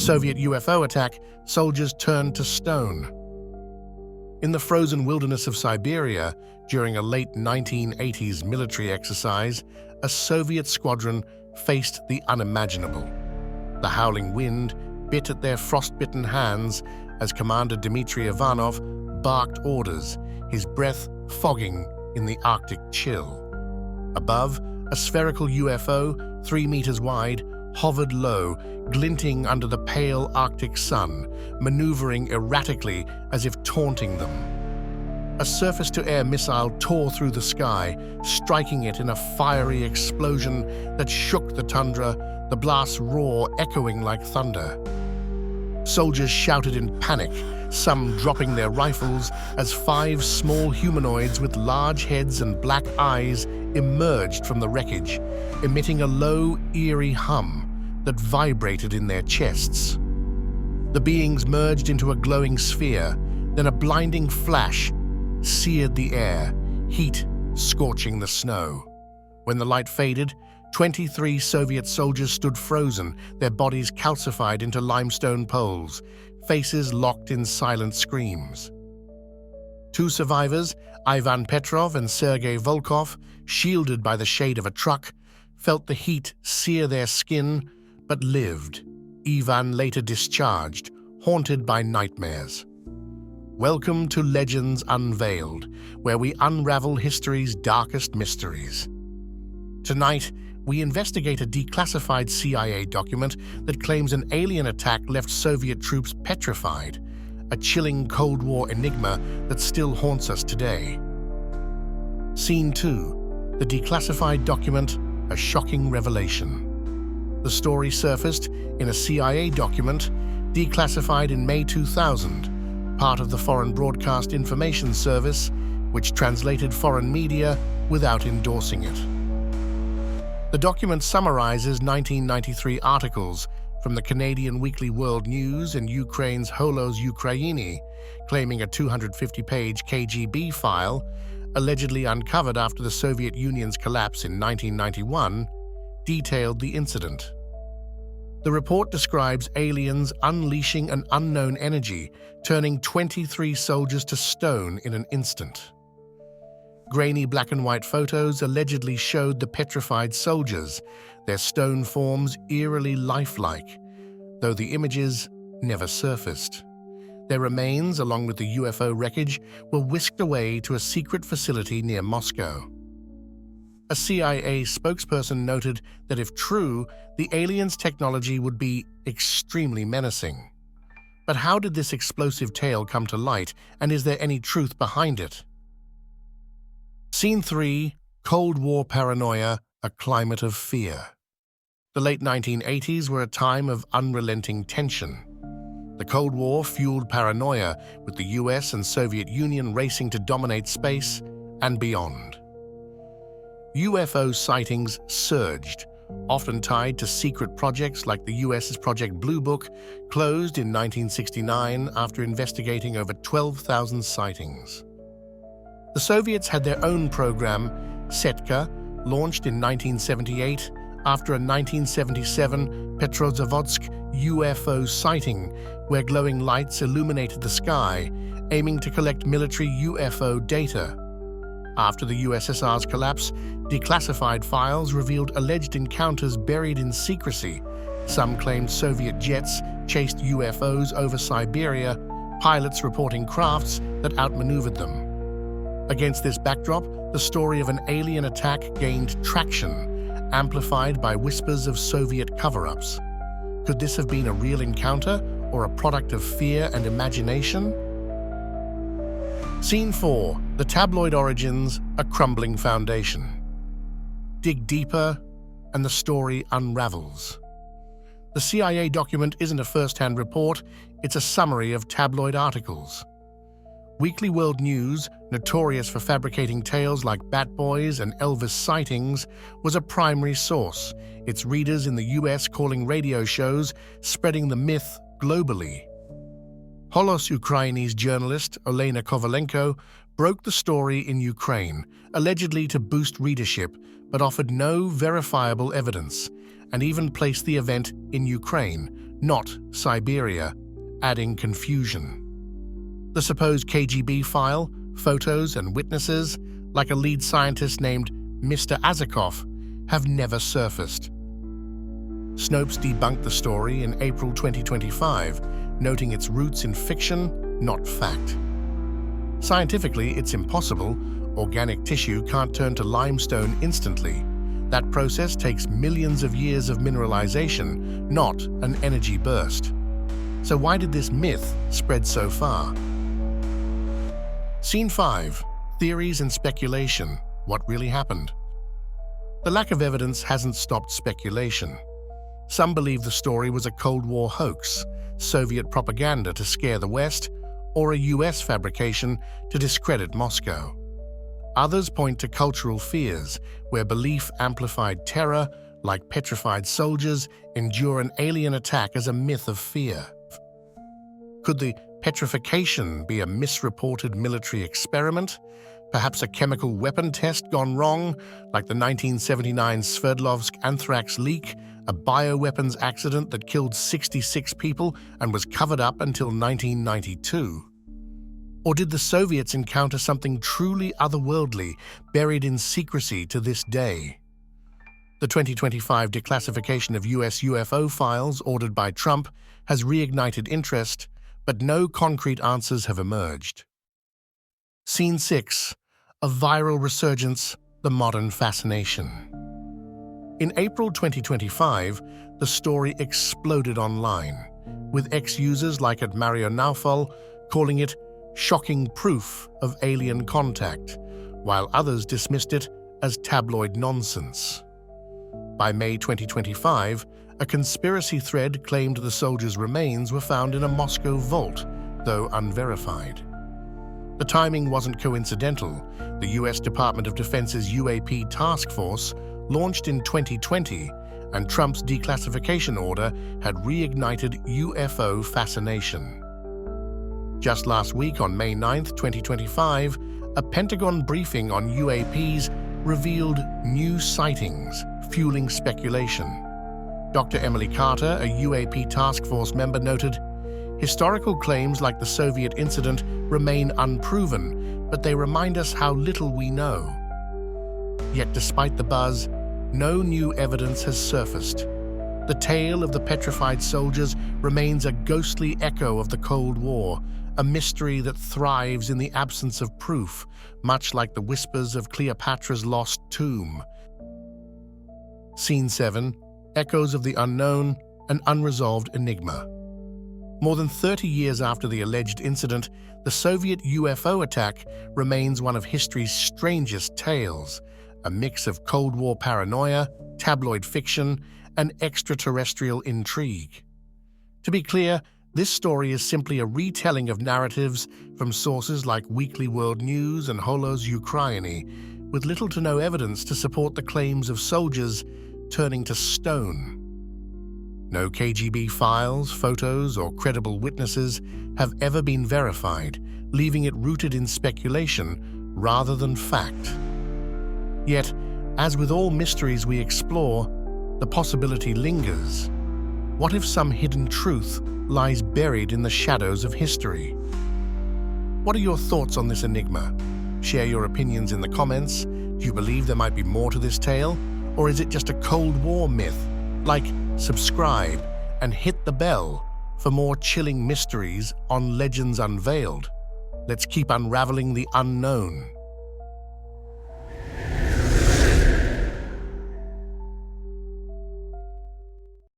Soviet UFO attack, soldiers turned to stone. In the frozen wilderness of Siberia, during a late 1980s military exercise, a Soviet squadron faced the unimaginable. The howling wind bit at their frostbitten hands as Commander Dmitry Ivanov barked orders, his breath fogging in the Arctic chill. Above, a spherical UFO, 3 meters wide, hovered low, glinting under the pale Arctic sun, maneuvering erratically as if taunting them. A surface-to-air missile tore through the sky, striking it in a fiery explosion that shook the tundra, the blast's roar echoing like thunder. Soldiers shouted in panic, some dropping their rifles as 5 small humanoids with large heads and black eyes emerged from the wreckage, emitting a low, eerie hum that vibrated in their chests. The beings merged into a glowing sphere, then a blinding flash seared the air, heat scorching the snow. When the light faded, 23 Soviet soldiers stood frozen, their bodies calcified into limestone poles, faces locked in silent screams. 2 survivors, Ivan Petrov and Sergei Volkov, shielded by the shade of a truck, felt the heat sear their skin, but lived. Ivan later discharged, haunted by nightmares. Welcome to Legends Unveiled, where we unravel history's darkest mysteries. Tonight, we investigate a declassified CIA document that claims an alien attack left Soviet troops petrified, a chilling Cold War enigma that still haunts us today. Scene 2. The declassified document, a shocking revelation. The story surfaced in a CIA document declassified in May 2000, part of the Foreign Broadcast Information Service, which translated foreign media without endorsing it. The document summarizes 1993 articles from the Canadian Weekly World News and Ukraine's Holos Ukraini, claiming a 250-page KGB file, allegedly uncovered after the Soviet Union's collapse in 1991, detailed the incident. The report describes aliens unleashing an unknown energy, turning 23 soldiers to stone in an instant. Grainy black and white photos allegedly showed the petrified soldiers, their stone forms eerily lifelike, though the images never surfaced. Their remains, along with the UFO wreckage, were whisked away to a secret facility near Moscow. A CIA spokesperson noted that if true, the aliens' technology would be extremely menacing. But how did this explosive tale come to light, and is there any truth behind it? Scene 3. Cold War Paranoia, a Climate of Fear. The late 1980s were a time of unrelenting tension. The Cold War fueled paranoia, with the US and Soviet Union racing to dominate space and beyond. UFO sightings surged, often tied to secret projects like the US's Project Blue Book, closed in 1969 after investigating over 12,000 sightings. The Soviets had their own program, Setka, launched in 1978 after a 1977 Petrozavodsk UFO sighting where glowing lights illuminated the sky, aiming to collect military UFO data. After the USSR's collapse, declassified files revealed alleged encounters buried in secrecy. Some claimed Soviet jets chased UFOs over Siberia, pilots reporting crafts that outmaneuvered them. Against this backdrop, the story of an alien attack gained traction, amplified by whispers of Soviet cover-ups. Could this have been a real encounter or a product of fear and imagination? Scene 4. The Tabloid Origins, a Crumbling Foundation. Dig deeper, and the story unravels. The CIA document isn't a first-hand report, it's a summary of tabloid articles. Weekly World News, notorious for fabricating tales like Bat Boys and Elvis sightings, was a primary source, its readers in the US calling radio shows, spreading the myth globally. Holos Ukraini's journalist, Olena Kovalenko, broke the story in Ukraine, allegedly to boost readership, but offered no verifiable evidence, and even placed the event in Ukraine, not Siberia, adding confusion. The supposed KGB file, photos, and witnesses, like a lead scientist named Mr. Azakov, have never surfaced. Snopes debunked the story in April 2025, noting its roots in fiction, not fact. Scientifically, it's impossible. Organic tissue can't turn to limestone instantly. That process takes millions of years of mineralization, not an energy burst. So why did this myth spread so far? Scene 5. Theories and speculation. What really happened? The lack of evidence hasn't stopped speculation. Some believe the story was a Cold War hoax, Soviet propaganda to scare the West, or a US fabrication to discredit Moscow. Others point to cultural fears, where belief amplified terror, like petrified soldiers endure an alien attack as a myth of fear. Could the petrification be a misreported military experiment? Perhaps a chemical weapon test gone wrong, like the 1979 Sverdlovsk anthrax leak, a bioweapons accident that killed 66 people and was covered up until 1992? Or did the Soviets encounter something truly otherworldly, buried in secrecy to this day? The 2025 declassification of US UFO files ordered by Trump has reignited interest, but no concrete answers have emerged. Scene 6. A viral resurgence, the modern fascination. In April 2025, the story exploded online, with ex-users like at Mario Naufal calling it shocking proof of alien contact, while others dismissed it as tabloid nonsense. By May 2025, a conspiracy thread claimed the soldiers' remains were found in a Moscow vault, though unverified. The timing wasn't coincidental. The US Department of Defense's UAP task force launched in 2020, and Trump's declassification order had reignited UFO fascination. Just last week, on May 9, 2025, a Pentagon briefing on UAPs revealed new sightings, fueling speculation. Dr. Emily Carter, a UAP task force member, noted, "Historical claims like the Soviet incident remain unproven, but they remind us how little we know." Yet despite the buzz, no new evidence has surfaced. The tale of the petrified soldiers remains a ghostly echo of the Cold War, a mystery that thrives in the absence of proof, much like the whispers of Cleopatra's lost tomb. Scene 7. Echoes of the unknown, an unresolved enigma. More than 30 years after the alleged incident, the Soviet UFO attack remains one of history's strangest tales, a mix of Cold War paranoia, tabloid fiction, and extraterrestrial intrigue. To be clear, this story is simply a retelling of narratives from sources like Weekly World News and Holos Ukraini, with little to no evidence to support the claims of soldiers turning to stone. No KGB files, photos, or credible witnesses have ever been verified, leaving it rooted in speculation rather than fact. Yet, as with all mysteries we explore, the possibility lingers. What if some hidden truth lies buried in the shadows of history? What are your thoughts on this enigma? Share your opinions in the comments. Do you believe there might be more to this tale? Or is it just a Cold War myth? Like, subscribe, and hit the bell for more chilling mysteries on Legends Unveiled. Let's keep unraveling the unknown.